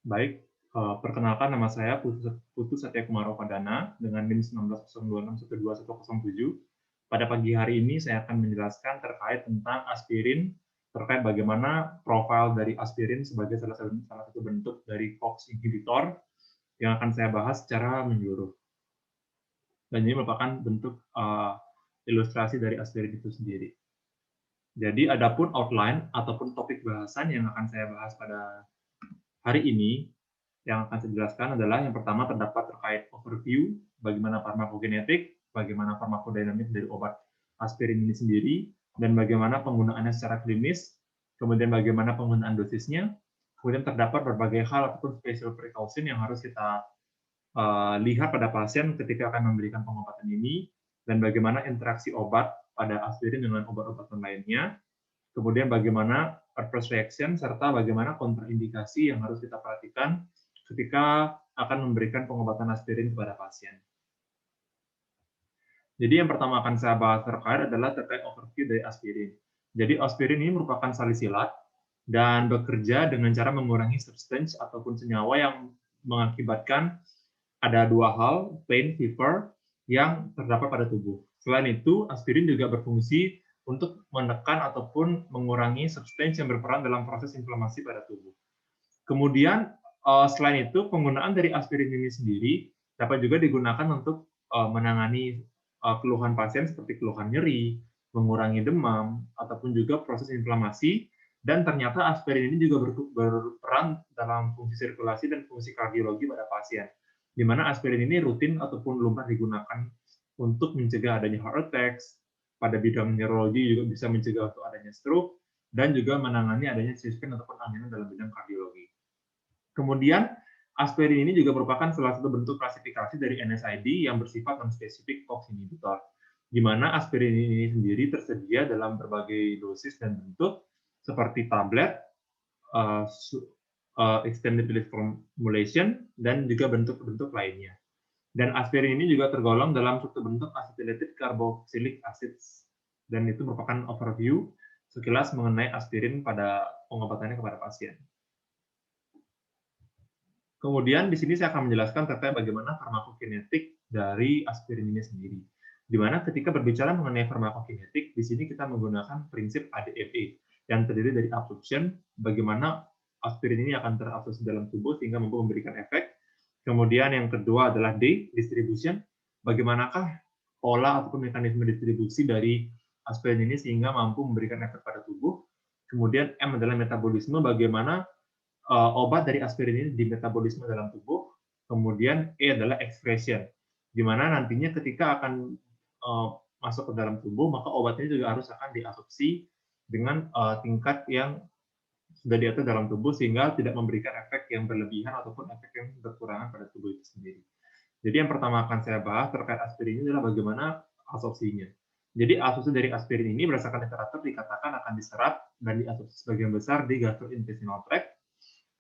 Baik, perkenalkan nama saya Putu Satyakumaropardana dengan NIM 1902612107. Pada pagi hari ini saya akan menjelaskan terkait tentang aspirin, terkait bagaimana profil dari aspirin sebagai salah satu bentuk dari COX inhibitor yang akan saya bahas secara menyeluruh. Dan ini merupakan bentuk ilustrasi dari aspirin itu sendiri. Jadi adapun outline ataupun topik bahasan yang akan saya bahas pada hari ini yang akan saya jelaskan adalah yang pertama terdapat terkait overview, bagaimana farmakogenetik, bagaimana farmakodinamik dari obat aspirin ini sendiri, dan bagaimana penggunaannya secara klinis, kemudian bagaimana penggunaan dosisnya, kemudian terdapat berbagai hal ataupun special precaution yang harus kita lihat pada pasien ketika akan memberikan pengobatan ini, dan bagaimana interaksi obat pada aspirin dengan obat-obatan lainnya, kemudian bagaimana adverse reaction, serta bagaimana kontraindikasi yang harus kita perhatikan ketika akan memberikan pengobatan aspirin kepada pasien. Jadi yang pertama akan saya bahas adalah terkait overview dari aspirin. Jadi aspirin ini merupakan salisilat dan bekerja dengan cara mengurangi substance ataupun senyawa yang mengakibatkan ada dua hal, pain, fever, yang terdapat pada tubuh. Selain itu, aspirin juga berfungsi untuk menekan ataupun mengurangi substance yang berperan dalam proses inflamasi pada tubuh. Kemudian, selain itu, penggunaan dari aspirin ini sendiri dapat juga digunakan untuk menangani keluhan pasien seperti keluhan nyeri, mengurangi demam, ataupun juga proses inflamasi, dan ternyata aspirin ini juga berperan dalam fungsi sirkulasi dan fungsi kardiologi pada pasien, di mana aspirin ini rutin ataupun lumrah digunakan untuk mencegah adanya heart attacks, pada bidang neurologi juga bisa mencegah untuk adanya stroke, dan juga menangani adanya chest pain ataupun angina dalam bidang kardiologi. Kemudian, aspirin ini juga merupakan salah satu bentuk klasifikasi dari NSAID yang bersifat non-spesifik COX inhibitor, di mana aspirin ini sendiri tersedia dalam berbagai dosis dan bentuk, seperti tablet, extended release formulation, dan juga bentuk-bentuk lainnya. Dan aspirin ini juga tergolong dalam suatu bentuk acetylated carboxylic acids, dan itu merupakan overview sekilas mengenai aspirin pada pengobatannya kepada pasien. Kemudian di sini saya akan menjelaskan terkait bagaimana farmakokinetik dari aspirin ini sendiri. Di mana ketika berbicara mengenai farmakokinetik, di sini kita menggunakan prinsip ADME yang terdiri dari absorption, bagaimana aspirin ini akan terabsorpsi dalam tubuh sehingga mampu memberikan efek. Kemudian yang kedua adalah D, distribution, bagaimanakah pola ataupun mekanisme distribusi dari aspirin ini sehingga mampu memberikan efek pada tubuh. Kemudian M adalah metabolisme, bagaimana obat dari aspirin ini di metabolisme dalam tubuh. Kemudian E adalah expression, di mana nantinya ketika akan masuk ke dalam tubuh, maka obat ini juga harus akan diabsorpsi dengan tingkat yang sudah diatur dalam tubuh sehingga tidak memberikan efek yang berlebihan ataupun efek yang berkurangan pada tubuh itu sendiri. Jadi yang pertama akan saya bahas terkait aspirin ini adalah bagaimana absorpsinya. Jadi absorpsi dari aspirin ini berdasarkan literatur dikatakan akan diserap dan diabsorpsi sebagian besar di gastrointestinal tract,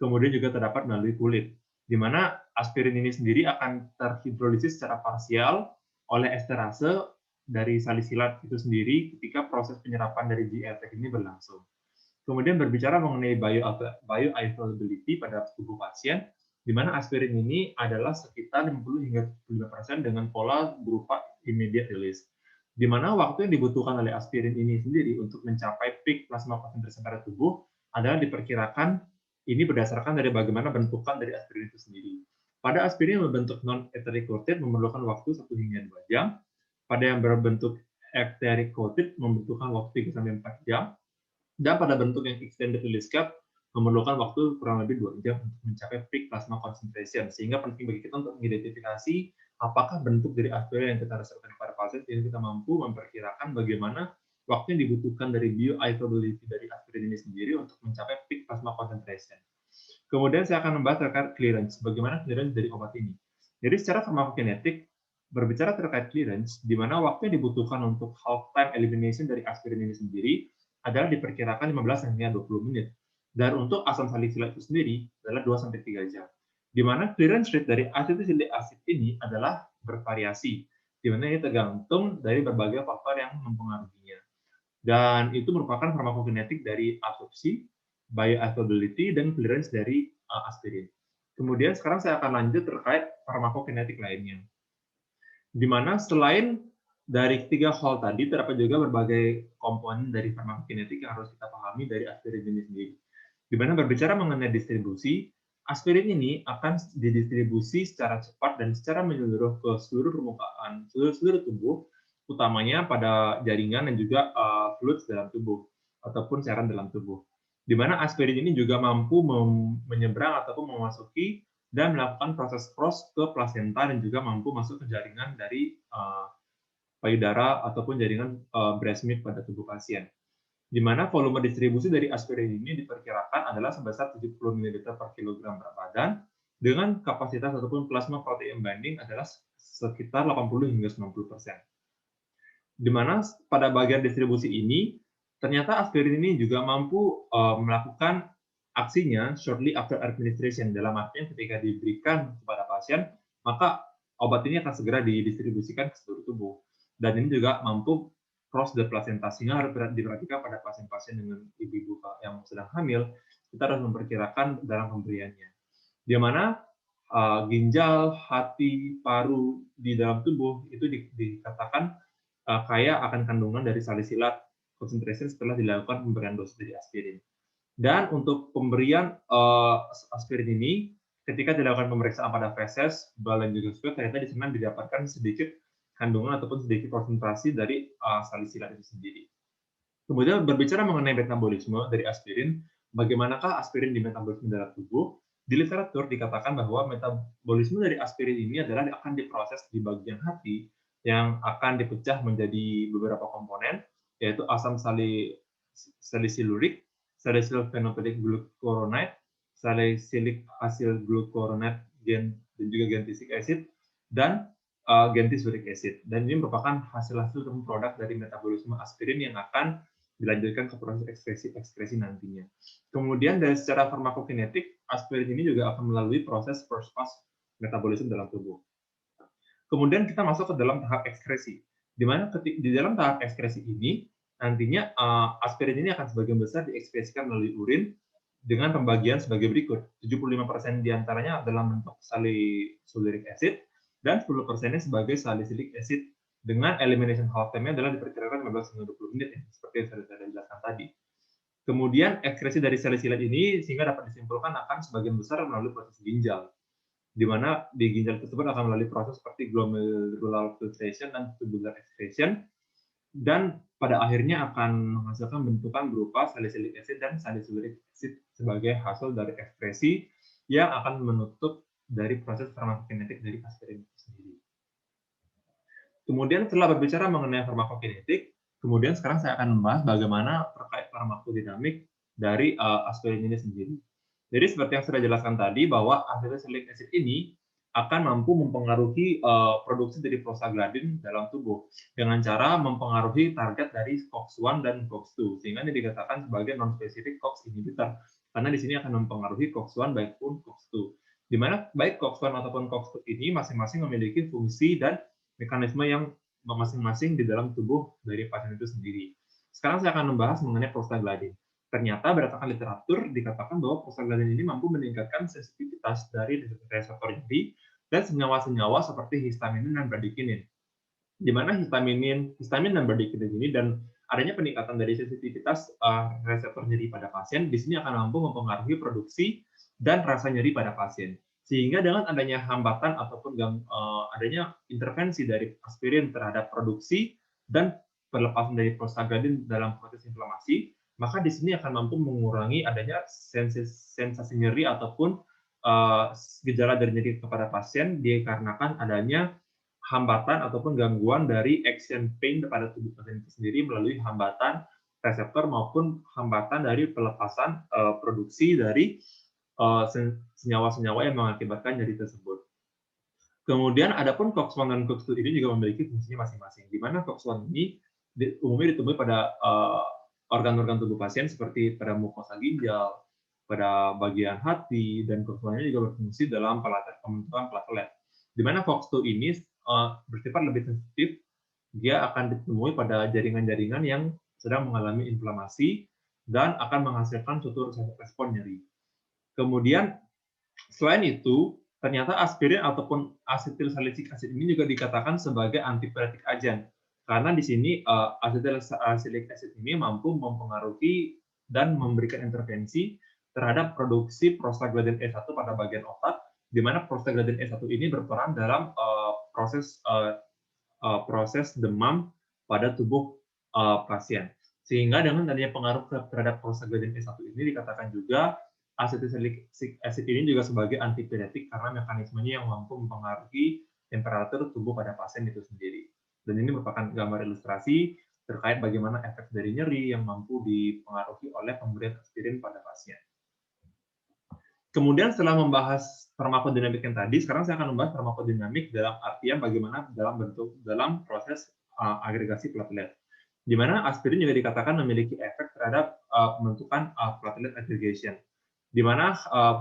kemudian juga terdapat melalui kulit, di mana aspirin ini sendiri akan terhidrolisis secara parsial oleh esterase dari salisilat itu sendiri ketika proses penyerapan dari GI tract ini berlangsung. Kemudian berbicara mengenai bioavailability pada tubuh pasien, di mana aspirin ini adalah sekitar 50 hingga 75% dengan pola berupa immediate release, di mana waktu yang dibutuhkan oleh aspirin ini sendiri untuk mencapai peak plasma konsentrasi pada tubuh adalah diperkirakan ini berdasarkan dari bagaimana bentukan dari aspirin itu sendiri. Pada aspirin yang berbentuk non-etheric coated memerlukan waktu 1 hingga 2 jam, pada yang berbentuk etheric coated membutuhkan waktu 3 sampai 4 jam, dan pada bentuk yang extended release cap memerlukan waktu kurang lebih 2 jam untuk mencapai peak plasma concentration, sehingga penting bagi kita untuk mengidentifikasi apakah bentuk dari aspirin yang kita resepkan pada pasien sehingga kita mampu memperkirakan bagaimana waktu yang dibutuhkan dari bioavailability dari aspirin ini sendiri untuk mencapai peak plasma concentration. Kemudian saya akan membahas terkait clearance, bagaimana clearance dari obat ini. Jadi secara farmakokinetik, berbicara terkait clearance, di mana waktu yang dibutuhkan untuk half time elimination dari aspirin ini sendiri adalah diperkirakan 15 hingga 20 menit. Dan untuk asam salisilat itu sendiri adalah 2-3 jam. Di mana clearance rate dari acetylic acid ini adalah bervariasi, di mana ini tergantung dari berbagai faktor yang mempengaruhinya. Dan itu merupakan farmakokinetik dari absorpsi, bioavailability, dan clearance dari aspirin. Kemudian sekarang saya akan lanjut terkait farmakokinetik lainnya, di mana selain dari 3 hal tadi, terdapat juga berbagai komponen dari farmakokinetik yang harus kita pahami dari aspirin ini sendiri. Di mana berbicara mengenai distribusi, aspirin ini akan didistribusi secara cepat dan secara menyeluruh ke seluruh permukaan, seluruh tubuh, utamanya pada jaringan dan juga fluid dalam tubuh ataupun cairan dalam tubuh. Di mana aspirin ini juga mampu menyeberang ataupun memasuki dan melakukan proses cross ke plasenta dan juga mampu masuk ke jaringan dari payudara ataupun jaringan breast milk pada tubuh pasien. Di mana volume distribusi dari aspirin ini diperkirakan adalah sebesar 70 ml per kilogram berat badan dengan kapasitas ataupun plasma protein binding adalah sekitar 80 hingga 90%. Di mana pada bagian distribusi ini ternyata aspirin ini juga mampu melakukan aksinya shortly after administration, dalam artian ketika diberikan kepada pasien maka obat ini akan segera didistribusikan ke seluruh tubuh, dan ini juga mampu cross the placenta, sehingga harus diperhatikan pada pasien-pasien dengan ibu-ibu yang sedang hamil, kita harus memperkirakan dalam pemberiannya, di mana ginjal, hati, paru di dalam tubuh itu dikatakan kaya akan kandungan dari salisilat concentration setelah dilakukan pemberian dosis dari aspirin. Dan untuk pemberian aspirin ini, ketika dilakukan pemeriksaan pada feses, bal dan juga sputum, ternyata di sana didapatkan sedikit kandungan ataupun sedikit konsentrasi dari salisilat itu sendiri. Kemudian berbicara mengenai metabolisme dari aspirin, bagaimanakah aspirin dimetabolisme dalam tubuh? Di literatur dikatakan bahwa metabolisme dari aspirin ini adalah akan diproses di bagian hati yang akan dipecah menjadi beberapa komponen, yaitu asam salisilurik, salicylphenolic glucuronide, salicylic acyl glucuronide, dan juga gentisic acid, dan gentisuric acid. Dan ini merupakan hasil-hasil atau produk dari metabolisme aspirin yang akan dilanjutkan ke proses ekskresi nantinya. Kemudian dari secara farmakokinetik, aspirin ini juga akan melalui proses first pass metabolisme dalam tubuh. Kemudian kita masuk ke dalam tahap ekskresi, di mana di dalam tahap ekskresi ini nantinya aspirin ini akan sebagian besar diekspresikan melalui urin dengan pembagian sebagai berikut. 75% diantaranya adalah bentuk salicylic acid dan 10%-nya sebagai salicylic acid, dengan elimination half time-nya adalah diperkirakan 15 hingga 20 menit, ya, seperti yang sudah saya jelaskan tadi. Kemudian ekskresi dari salisilat ini sehingga dapat disimpulkan akan sebagian besar melalui proses ginjal, di mana di ginjal tersebut akan melalui proses seperti glomerular filtration dan tubular excretion, dan pada akhirnya akan menghasilkan bentukan berupa salicylic acid dan salicylic acid sebagai hasil dari ekspresi yang akan menutup dari proses farmakokinetik dari aspirin itu sendiri. Kemudian setelah berbicara mengenai farmakokinetik, kemudian sekarang saya akan membahas bagaimana terkait farmakodinamik dari aspirin ini sendiri. Jadi seperti yang sudah jelaskan tadi, bahwa salicylic acid ini akan mampu mempengaruhi produksi dari prostaglandin dalam tubuh dengan cara mempengaruhi target dari COX-1 dan COX-2, sehingga ini dikatakan sebagai non-specific COX inhibitor, karena di sini akan mempengaruhi COX-1 maupun COX-2, di mana baik COX-1 ataupun COX-2 ini masing-masing memiliki fungsi dan mekanisme yang masing-masing di dalam tubuh dari pasien itu sendiri. Sekarang saya akan membahas mengenai prostaglandin. Ternyata berdasarkan literatur dikatakan bahwa prostaglandin ini mampu meningkatkan sensitivitas dari reseptor nyeri dan senyawa-senyawa seperti histaminin dan bradikinin. Di mana histamin dan bradikinin ini dan adanya peningkatan dari sensitivitas reseptor nyeri pada pasien, di sini akan mampu mempengaruhi produksi dan rasa nyeri pada pasien. Sehingga dengan adanya hambatan ataupun adanya intervensi dari aspirin terhadap produksi dan pelepasan dari prostaglandin dalam proses inflamasi, maka di sini akan mampu mengurangi adanya sensasi nyeri ataupun gejala dari nyeri kepada pasien dikarenakan adanya hambatan ataupun gangguan dari action pain pada tubuh pasien itu sendiri melalui hambatan reseptor maupun hambatan dari pelepasan produksi dari senyawa-senyawa yang mengakibatkan nyeri tersebut. Kemudian adapun COX-1 dan COX-2 ini juga memiliki fungsinya masing-masing, di mana COX-1 ini umumnya ditemui pada organ-organ tubuh pasien seperti pada mukosa ginjal, pada bagian hati, dan COX-2 ini juga berfungsi dalam pembentukan platelet. Di mana COX-2 ini bersifat lebih sensitif, dia akan ditemui pada jaringan-jaringan yang sedang mengalami inflamasi dan akan menghasilkan suatu respon nyeri. Kemudian Selain itu, ternyata aspirin ataupun asetilsalicic acid ini juga dikatakan sebagai antipiretik agent. Karena di sini asetilsalicylic acid ini mampu mempengaruhi dan memberikan intervensi terhadap produksi prostaglandin E1 pada bagian otak, di mana prostaglandin E1 ini berperan dalam proses demam pada tubuh pasien. Sehingga dengan adanya pengaruh terhadap prostaglandin E1 ini dikatakan juga asetilsalicylic acid ini juga sebagai antipiretik karena mekanismenya yang mampu mempengaruhi temperatur tubuh pada pasien itu sendiri. Dan ini merupakan gambar ilustrasi terkait bagaimana efek dari nyeri yang mampu dipengaruhi oleh pemberian aspirin pada pasien. Kemudian setelah membahas farmakodinamik yang tadi, sekarang saya akan membahas farmakodinamik dalam artian bagaimana dalam proses agregasi platelet. Di mana aspirin juga dikatakan memiliki efek terhadap pembentukan platelet aggregation. Di mana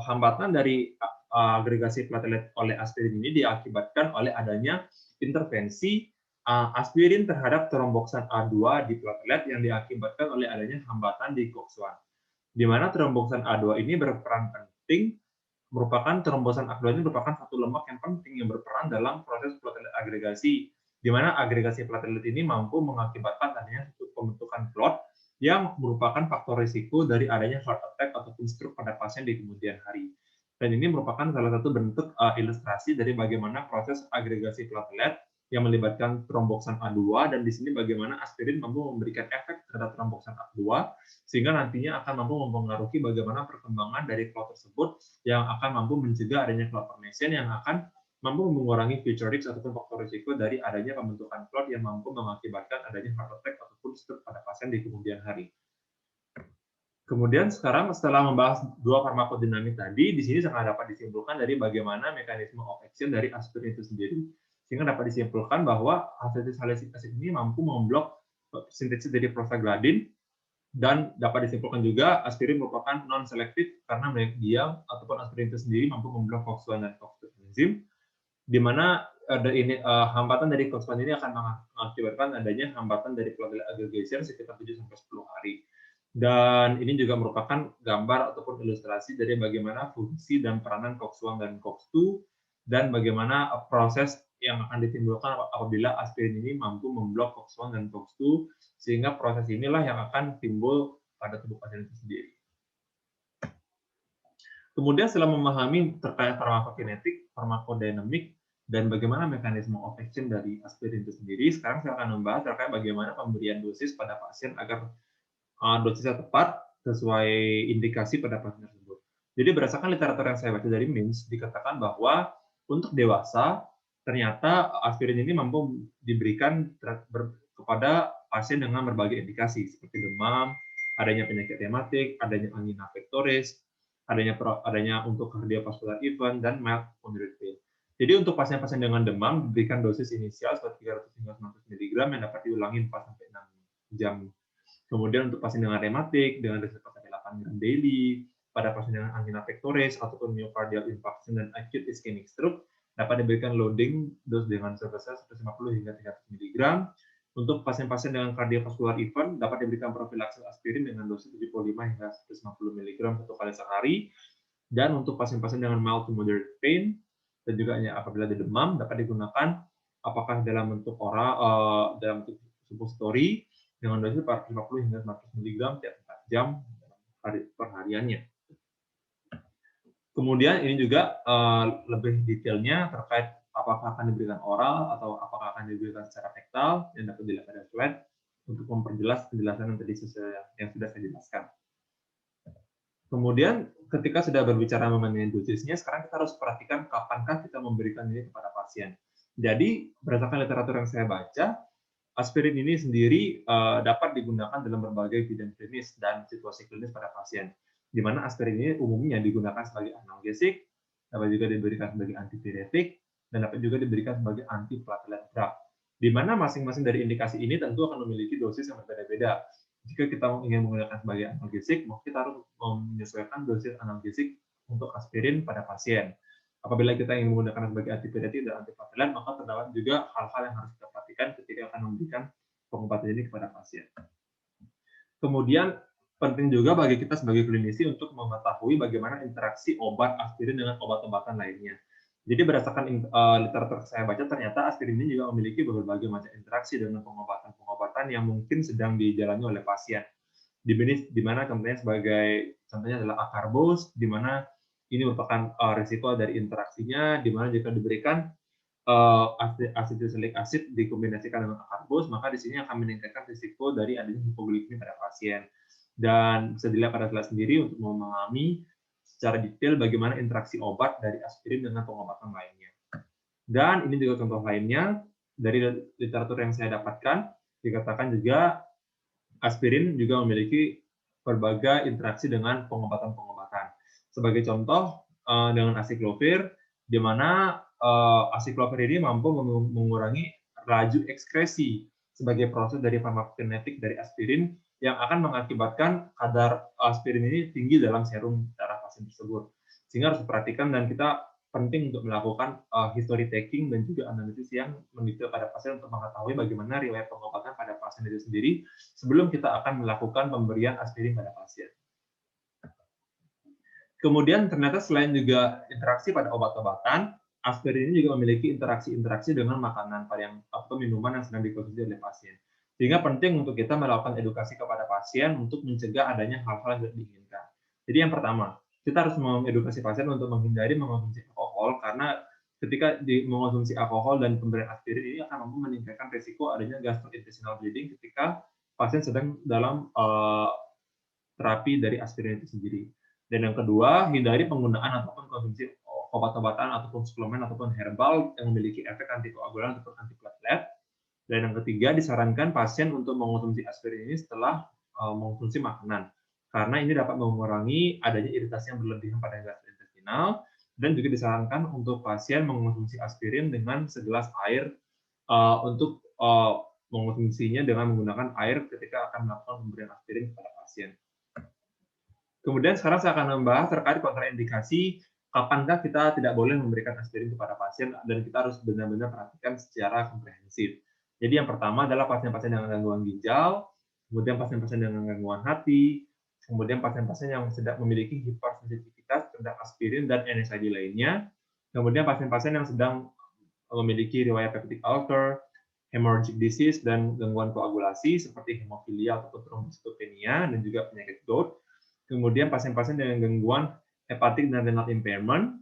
hambatan dari agregasi platelet oleh aspirin ini diakibatkan oleh adanya intervensi aspirin terhadap tromboksan A2 di platelet yang diakibatkan oleh adanya hambatan di COX-1. Di mana tromboksan A2 ini berperan penting, trombosan A2 ini merupakan satu lemak yang penting yang berperan dalam proses platelet agregasi, di mana agregasi platelet ini mampu mengakibatkan adanya pembentukan clot yang merupakan faktor risiko dari adanya heart attack ataupun stroke pada pasien di kemudian hari. Dan ini merupakan salah satu bentuk ilustrasi dari bagaimana proses agregasi platelet yang melibatkan tromboksan A2, dan di sini bagaimana aspirin mampu memberikan efek terhadap tromboksan A2 sehingga nantinya akan mampu mempengaruhi bagaimana perkembangan dari clot tersebut yang akan mampu mencegah adanya clot formation yang akan mampu mengurangi future risk ataupun faktor risiko dari adanya pembentukan clot yang mampu mengakibatkan adanya heart attack ataupun stroke pada pasien di kemudian hari. Kemudian sekarang setelah membahas dua farmakodinamik tadi, di sini sangat dapat disimpulkan dari bagaimana mekanisme of action dari aspirin itu sendiri. Sehingga dapat disimpulkan bahwa asetilsalicylic acid ini mampu memblok sintesis dari prostaglandin, dan dapat disimpulkan juga aspirin merupakan non-selektif karena dia ataupun aspirin itu sendiri mampu memblok COX-1 dan COX-2 enzim, di mana hambatan dari COX-1 ini akan mengakibatkan adanya hambatan dari platelet aggregation sekitar 7-10 hari. Dan ini juga merupakan gambar ataupun ilustrasi dari bagaimana fungsi dan peranan COX-1 dan COX-2 dan bagaimana proses yang akan ditimbulkan apabila aspirin ini mampu memblok COX-1 dan COX-2, sehingga proses inilah yang akan timbul pada tubuh pasien itu sendiri. Kemudian setelah memahami terkait farmakokinetik, farmakodinamik, dan bagaimana mekanisme of action dari aspirin itu sendiri, sekarang saya akan membahas terkait bagaimana pemberian dosis pada pasien agar dosisnya tepat sesuai indikasi pada pasien tersebut. Jadi berdasarkan literatur yang saya baca dari MIMS, dikatakan bahwa untuk dewasa, ternyata aspirin ini mampu diberikan kepada pasien dengan berbagai indikasi, seperti demam, adanya penyakit rematik, adanya angina pectoris, adanya untuk cardiovascular event, dan mild moderate pain. Jadi untuk pasien-pasien dengan demam, diberikan dosis inisial seperti 300 hingga 900 mg yang dapat diulangi 4-6 jam. Kemudian untuk pasien dengan rematik dengan dosis 8 gram daily, pada pasien dengan angina pectoris ataupun myocardial infarction dan acute ischemic stroke dapat diberikan loading dos dengan dosis 150 hingga 300 mg. Untuk pasien-pasien dengan cardiovascular event dapat diberikan profilaksis aspirin dengan dosis 75 hingga 150 mg satu kali sehari. Dan untuk pasien-pasien dengan mild to moderate pain dan juga apabila ada demam dapat digunakan apakah dalam bentuk oral, dalam bentuk suppository dengan dosis 450 hingga 100 mg tiap 4 jam perhariannya. Kemudian ini juga lebih detailnya terkait apakah akan diberikan oral atau apakah akan diberikan secara rektal yang dapat dilihat pada slide untuk memperjelas penjelasan yang tadi yang sudah saya jelaskan. Kemudian ketika sudah berbicara mengenai dosisnya, sekarang kita harus perhatikan kapankah kita memberikan ini kepada pasien. Jadi berdasarkan literatur yang saya baca, aspirin ini sendiri dapat digunakan dalam berbagai bidang klinis dan situasi klinis pada pasien, di mana aspirin ini umumnya digunakan sebagai analgesik, dapat juga diberikan sebagai antipiretik, dan dapat juga diberikan sebagai antiplatelet drug. Di mana masing-masing dari indikasi ini tentu akan memiliki dosis yang berbeda-beda. Jika kita ingin menggunakan sebagai analgesik, maka kita harus menyesuaikan dosis analgesik untuk aspirin pada pasien. Apabila kita ingin menggunakan sebagai antipiretik dan antiplatelet, maka terdapat juga hal-hal yang harus kita perhatikan ketika akan memberikan pengobatan ini kepada pasien. Kemudian Penting juga bagi kita sebagai klinisi untuk mengetahui bagaimana interaksi obat aspirin dengan obat-obatan lainnya. Jadi berdasarkan literatur saya baca, ternyata aspirin ini juga memiliki berbagai macam interaksi dengan pengobatan-pengobatan yang mungkin sedang dijalani oleh pasien. Di mana contohnya adalah akarbos, di mana ini merupakan risiko dari interaksinya, di mana jika diberikan acetylsalicylic acid dikombinasikan dengan akarbos, maka di sini akan meningkatkan risiko dari adanya hipoglikemia pada pasien. Dan bisa dilihat pada slide sendiri untuk memahami secara detail bagaimana interaksi obat dari aspirin dengan pengobatan lainnya. Dan ini juga contoh lainnya dari literatur yang saya dapatkan, dikatakan juga aspirin juga memiliki berbagai interaksi dengan pengobatan-pengobatan. Sebagai contoh, dengan asiklovir, di mana asiklovir ini mampu mengurangi laju ekskresi sebagai proses dari farmakokinetik dari aspirin yang akan mengakibatkan kadar aspirin ini tinggi dalam serum darah pasien tersebut. Sehingga harus diperhatikan dan kita penting untuk melakukan history taking dan juga analisis yang mendetail pada pasien untuk mengetahui bagaimana riwayat pengobatan pada pasien itu sendiri sebelum kita akan melakukan pemberian aspirin pada pasien. Kemudian ternyata selain juga interaksi pada obat-obatan, aspirin ini juga memiliki interaksi-interaksi dengan makanan atau minuman yang sedang dikonsumsi oleh pasien. Sehingga penting untuk kita melakukan edukasi kepada pasien untuk mencegah adanya hal-hal yang tidak diinginkan. Jadi yang pertama, kita harus mengedukasi pasien untuk menghindari mengonsumsi alkohol, karena ketika mengonsumsi alkohol dan pemberian aspirin ini akan mampu meningkatkan risiko adanya gastrointestinal bleeding ketika pasien sedang dalam terapi dari aspirin itu sendiri. Dan yang kedua, hindari penggunaan ataupun konsumsi obat-obatan ataupun suplemen ataupun herbal yang memiliki efek antikoagulan ataupun antiplatelet. Dan yang ketiga, disarankan pasien untuk mengonsumsi aspirin ini setelah mengonsumsi makanan, karena ini dapat mengurangi adanya iritasi yang berlebihan pada gastrointestinal, dan juga disarankan untuk pasien mengonsumsi aspirin dengan segelas air untuk mengonsumsinya dengan menggunakan air ketika akan melakukan pemberian aspirin kepada pasien. Kemudian sekarang saya akan membahas terkait kontraindikasi kapankah kita tidak boleh memberikan aspirin kepada pasien dan kita harus benar-benar perhatikan secara komprehensif. Jadi yang pertama adalah pasien-pasien dengan gangguan ginjal, kemudian pasien-pasien dengan gangguan hati, kemudian pasien-pasien yang sedang memiliki hipersensitivitas terhadap aspirin dan NSAID lainnya, kemudian pasien-pasien yang sedang memiliki riwayat peptic ulcer, hemorrhagic disease, dan gangguan koagulasi seperti hemofilia ataupun thrombocytopenia dan juga penyakit gout. Kemudian pasien-pasien dengan gangguan hepatik dan renal impairment,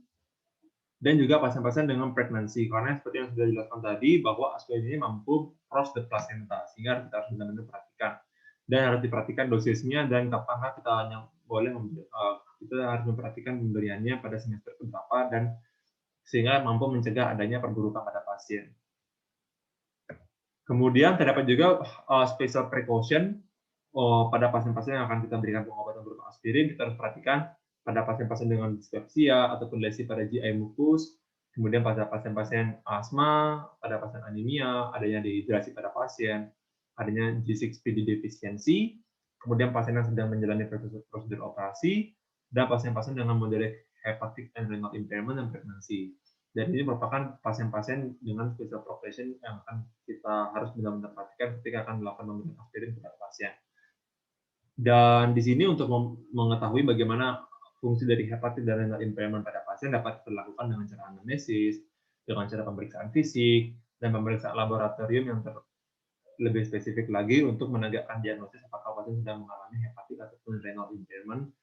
dan juga pasien-pasien dengan pregnancy, karena seperti yang sudah dijelaskan tadi bahwa aspirin ini mampu cross the placenta, sehingga kita harus benar-benar perhatikan. Dan harus diperhatikan dosisnya dan kapan kita hanya boleh kita harus memperhatikan pemberiannya pada semester keberapa dan sehingga mampu mencegah adanya perburukan pada pasien. Kemudian terdapat juga special precaution pada pasien-pasien yang akan kita berikan pengobatan berupa aspirin. Kita harus perhatikan pada pasien-pasien dengan dispepsia ataupun lesi pada GI mukus, kemudian pada pasien-pasien asma, pada pasien anemia, adanya dehidrasi pada pasien, adanya G6PD defisiensi, kemudian pasien yang sedang menjalani prosedur operasi, dan pasien-pasien dengan moderate hepatic and renal impairment dan pregnancy. Dan ini merupakan pasien-pasien dengan special profession yang akan kita harus benar-benar perhatikan ketika akan melakukan pemberian aspirin kepada pasien. Dan di sini untuk mengetahui bagaimana fungsi dari hepatit dan renal impairment pada pasien dapat dilakukan dengan cara anamnesis, dengan cara pemeriksaan fisik, dan pemeriksaan laboratorium yang lebih spesifik lagi untuk menegakkan diagnosis apakah pasien sedang mengalami hepatit ataupun renal impairment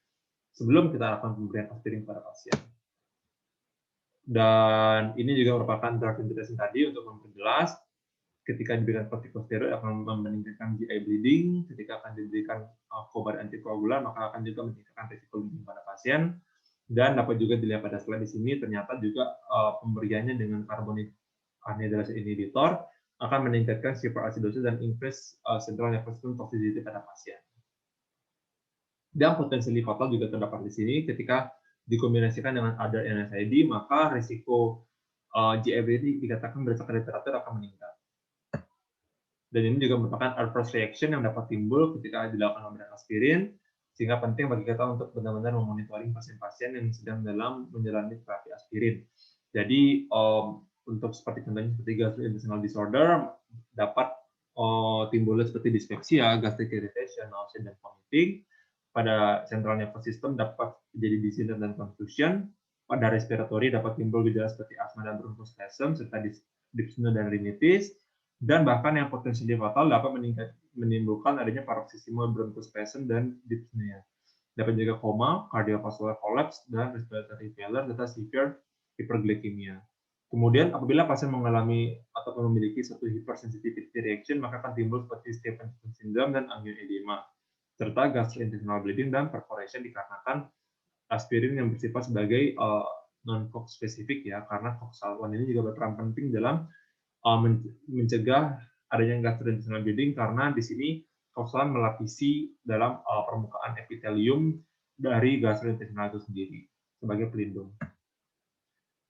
sebelum kita lakukan pemberian aspirin kepada pasien. Dan ini juga merupakan drug interaction tadi untuk memperjelas ketika diberikan kortikosteroid akan meningkatkan GI bleeding, ketika akan diberikan obat antikoagulan maka akan juga meningkatkan risiko bleeding pada pasien. Dan dapat juga dilihat pada slide di sini ternyata juga pemberiannya dengan carbonic anhydrase inhibitor akan meningkatkan hyperacidosis dan increase central nervous system toxicity pada pasien. Dan potensi fatal juga terdapat di sini ketika dikombinasikan dengan other NSAID maka risiko GI bleeding dikatakan berdasarkan literatur akan meningkat. Dan ini juga merupakan adverse reaction yang dapat timbul ketika dilakukan pemberian aspirin, sehingga penting bagi kita untuk benar-benar memonitoring pasien-pasien yang sedang dalam menjalani terapi aspirin. Jadi untuk seperti contohnya seperti gastrointestinal disorder dapat timbul seperti dispepsia, gastric irritation, nausea dan vomiting. pada central nervous system dapat terjadi dizziness dan confusion, pada respiratory dapat timbul gejala seperti asma dan bronchospasm serta dyspnea dan rhinitis, dan bahkan yang potensial fatal dapat menimbulkan adanya paroxysmal bronchospasm dan dyspnea. Dapat juga koma, cardiovascular collapse, dan respiratory failure serta severe hyperglycemia. Kemudian apabila pasien mengalami atau memiliki suatu hypersensitivity reaction, maka akan timbul seperti Stevens syndrome dan angioedema, serta gastrointestinal bleeding dan perforation dikarenakan aspirin yang bersifat sebagai non-COX spesifik ya, karena COX-1 ini juga berperan penting dalam mencegah adanya gastrointestinal bleeding karena di sini COX-1 melapisi dalam permukaan epitelium dari gastrointestinal itu sendiri sebagai pelindung.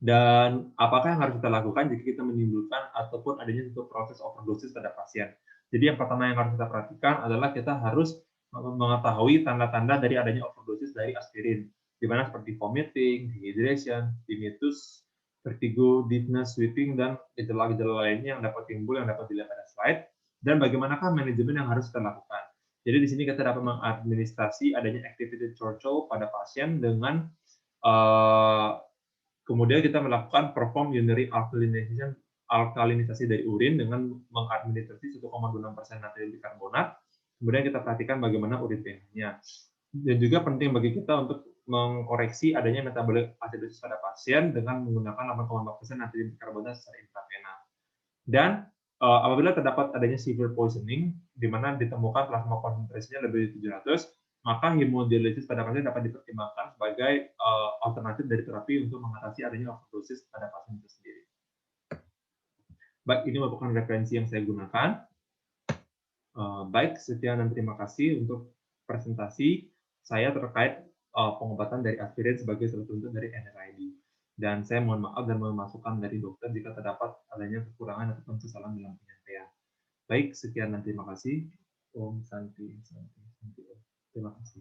Dan apakah yang harus kita lakukan jika kita menimbulkan ataupun adanya suatu proses overdosis pada pasien? Jadi yang pertama yang harus kita perhatikan adalah kita harus mengetahui tanda-tanda dari adanya overdosis dari aspirin, di mana seperti vomiting, dehydration, tinnitus, vertigo, dizziness, sweating, dan gejala-gejala lainnya yang dapat timbul yang dapat dilihat pada slide, dan bagaimanakah manajemen yang harus kita lakukan. Jadi di sini kita dapat mengadministrasi adanya activated Churchill pada pasien dengan kemudian kita melakukan perform urinary alkalinisasi dari urin dengan mengadministrasi 1,26% natrium bikarbonat. Kemudian kita perhatikan bagaimana urin pH-nya. Dan juga penting bagi kita untuk mengkoreksi adanya metabolic acidosis pada pasien dengan menggunakan 8,4% natrium bikarbonat secara intravena. Dan apabila terdapat adanya severe poisoning, di mana ditemukan plasma konsentrasinya lebih dari 700, maka hemodialisis pada pasien dapat dipertimbangkan sebagai alternatif dari terapi untuk mengatasi adanya overdosis pada pasien itu sendiri. Baik, ini merupakan referensi yang saya gunakan. Baik, sekian dan terima kasih untuk presentasi saya terkait pengobatan dari aspirin sebagai salah satu dari NSAID. Dan saya mohon maaf dan mohon masukan dari dokter jika terdapat adanya kekurangan atau kesalahan dalam penyampaian. Baik, sekian dan terima kasih. Om Santi, Santi, Santi. Terima kasih.